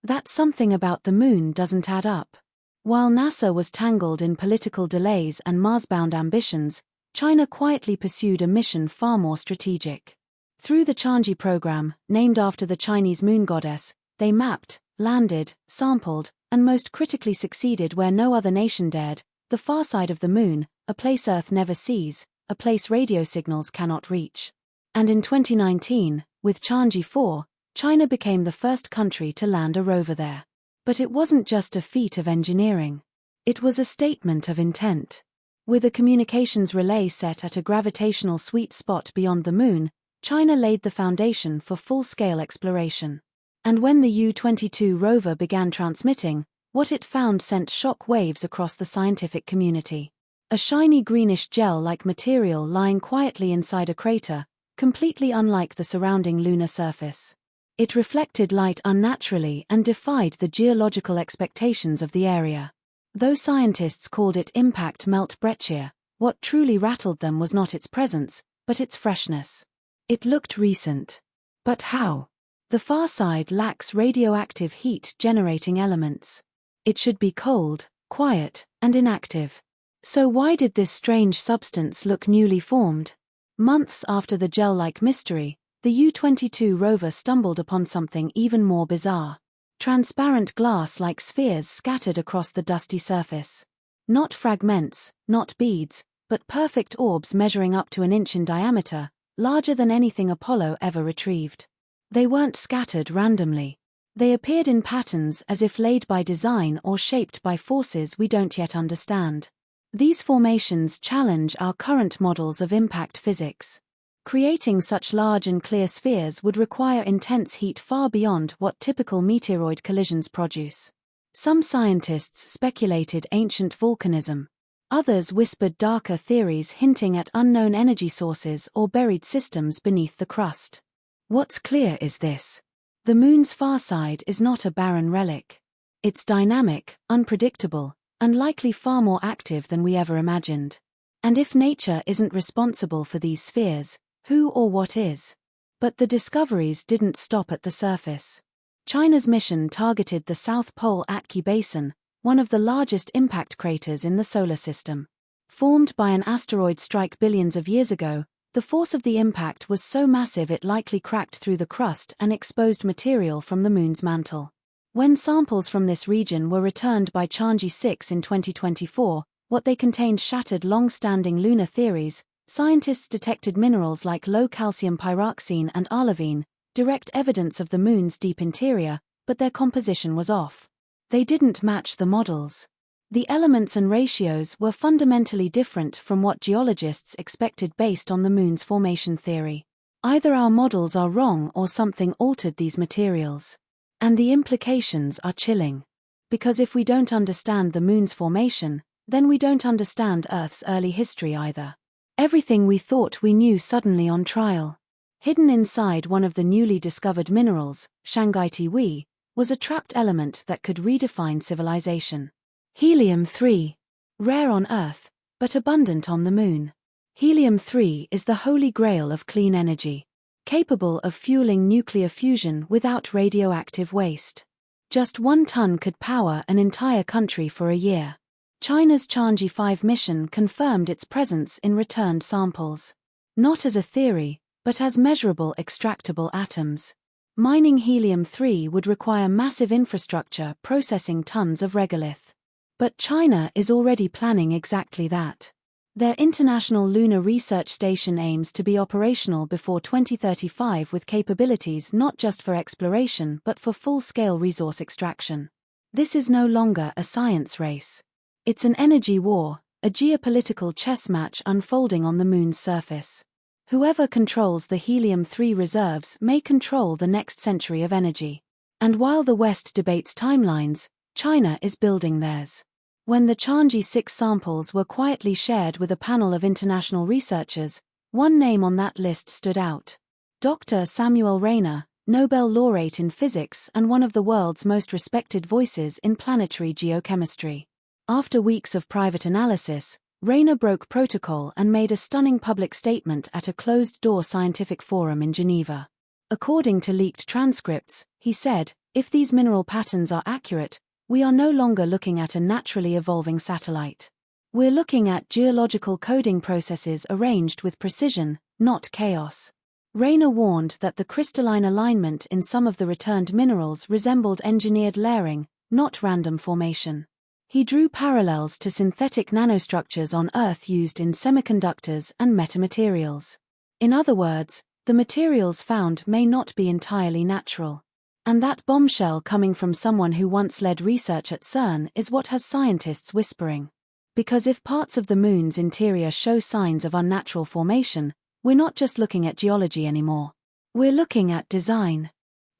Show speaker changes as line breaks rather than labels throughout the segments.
That something about the moon doesn't add up. While NASA was tangled in political delays and Mars-bound ambitions, China quietly pursued a mission far more strategic. Through the Changi program, named after the Chinese moon goddess, they mapped, landed, sampled, and most critically succeeded where no other nation dared, the far side of the moon, a place Earth never sees, a place radio signals cannot reach. And in 2019, with Changi 4, China became the first country to land a rover there. But it wasn't just a feat of engineering. It was a statement of intent. With a communications relay set at a gravitational sweet spot beyond the moon, China laid the foundation for full-scale exploration. And when the U-22 rover began transmitting, what it found sent shock waves across the scientific community. A shiny greenish gel-like material lying quietly inside a crater, completely unlike the surrounding lunar surface. It reflected light unnaturally and defied the geological expectations of the area. Though scientists called it impact melt breccia, what truly rattled them was not its presence, but its freshness. It looked recent. But how? The far side lacks radioactive heat-generating elements. It should be cold, quiet, and inactive. So why did this strange substance look newly formed? Months after the gel-like mystery, the U-22 rover stumbled upon something even more bizarre. Transparent glass-like spheres scattered across the dusty surface. Not fragments, not beads, but perfect orbs measuring up to an inch in diameter, larger than anything Apollo ever retrieved. They weren't scattered randomly. They appeared in patterns as if laid by design or shaped by forces we don't yet understand. These formations challenge our current models of impact physics. Creating such large and clear spheres would require intense heat far beyond what typical meteoroid collisions produce. Some scientists speculated ancient volcanism. Others whispered darker theories hinting at unknown energy sources or buried systems beneath the crust. What's clear is this. The moon's far side is not a barren relic. It's dynamic, unpredictable, and likely far more active than we ever imagined. And if nature isn't responsible for these spheres, who or what is? But the discoveries didn't stop at the surface. China's mission targeted the South Pole Atki Basin, one of the largest impact craters in the solar system. Formed by an asteroid strike billions of years ago, the force of the impact was so massive it likely cracked through the crust and exposed material from the moon's mantle. When samples from this region were returned by Changi 6 in 2024, what they contained shattered long-standing lunar theories. Scientists detected minerals like low-calcium pyroxene and olivine, direct evidence of the moon's deep interior, but their composition was off. They didn't match the models. The elements and ratios were fundamentally different from what geologists expected based on the moon's formation theory. Either our models are wrong or something altered these materials. And the implications are chilling. Because if we don't understand the moon's formation, then we don't understand Earth's early history either. Everything we thought we knew suddenly on trial. Hidden inside one of the newly discovered minerals, Changi, was a trapped element that could redefine civilization. Helium-3. Rare on Earth, but abundant on the moon. Helium-3 is the holy grail of clean energy, capable of fueling nuclear fusion without radioactive waste. Just 1 ton could power an entire country for a year. China's Changi 5 mission confirmed its presence in returned samples. Not as a theory, but as measurable extractable atoms. Mining helium-3 would require massive infrastructure processing tons of regolith. But China is already planning exactly that. Their International Lunar Research Station aims to be operational before 2035 with capabilities not just for exploration but for full-scale resource extraction. This is no longer a science race. It's an energy war, a geopolitical chess match unfolding on the moon's surface. Whoever controls the helium-3 reserves may control the next century of energy. And while the West debates timelines, China is building theirs. When the Changi 6 samples were quietly shared with a panel of international researchers, one name on that list stood out. Dr. Samuel Reiner, Nobel laureate in physics and one of the world's most respected voices in planetary geochemistry. After weeks of private analysis, Reiner broke protocol and made a stunning public statement at a closed-door scientific forum in Geneva. According to leaked transcripts, he said, If these mineral patterns are accurate, we are no longer looking at a naturally evolving satellite. We're looking at geological coding processes arranged with precision, not chaos. Reiner warned that the crystalline alignment in some of the returned minerals resembled engineered layering, not random formation. He drew parallels to synthetic nanostructures on Earth used in semiconductors and metamaterials. In other words, the materials found may not be entirely natural. And that bombshell coming from someone who once led research at CERN is what has scientists whispering. Because if parts of the moon's interior show signs of unnatural formation, we're not just looking at geology anymore. We're looking at design.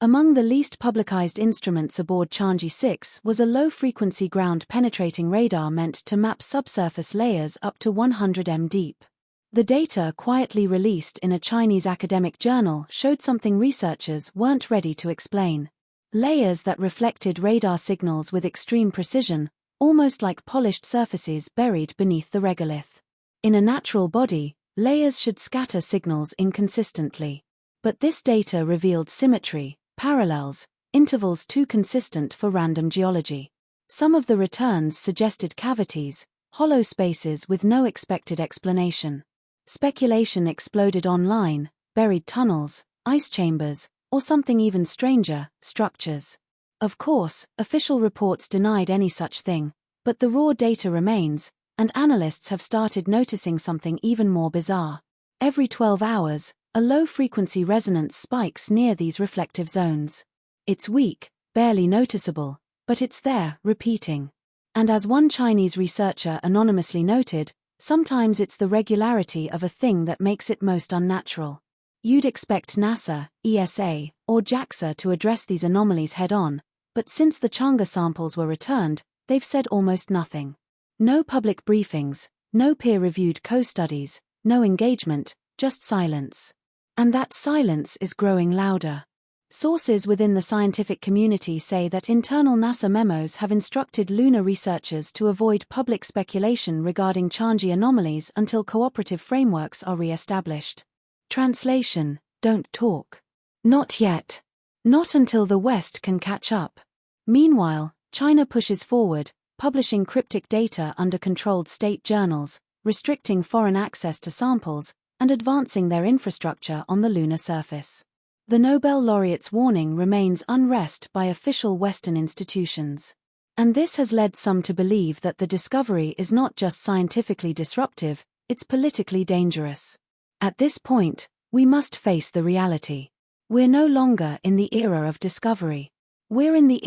Among the least publicized instruments aboard Changi 6 was a low-frequency ground-penetrating radar meant to map subsurface layers up to 100 m deep. The data, quietly released in a Chinese academic journal, showed something researchers weren't ready to explain. Layers that reflected radar signals with extreme precision, almost like polished surfaces buried beneath the regolith. In a natural body, layers should scatter signals inconsistently. But this data revealed symmetry, parallels, intervals too consistent for random geology. Some of the returns suggested cavities, hollow spaces with no expected explanation. Speculation exploded online: buried tunnels, ice chambers, or something even stranger, structures. Of course, official reports denied any such thing, but the raw data remains, and analysts have started noticing something even more bizarre. Every 12 hours, a low-frequency resonance spikes near these reflective zones. It's weak, barely noticeable, but it's there, repeating. And as one Chinese researcher anonymously noted, sometimes it's the regularity of a thing that makes it most unnatural. You'd expect NASA, ESA, or JAXA to address these anomalies head-on, but since the Changi samples were returned, they've said almost nothing. No public briefings, no peer-reviewed co-studies, no engagement, just silence. And that silence is growing louder. Sources within the scientific community say that internal NASA memos have instructed lunar researchers to avoid public speculation regarding Changi anomalies until cooperative frameworks are re-established. Translation: don't talk. Not yet. Not until the West can catch up. Meanwhile, China pushes forward, publishing cryptic data under controlled state journals, restricting foreign access to samples, and advancing their infrastructure on the lunar surface. The Nobel laureate's warning remains unrest by official Western institutions. And this has led some to believe that the discovery is not just scientifically disruptive, it's politically dangerous. At this point, we must face the reality. We're no longer in the era of discovery. We're in the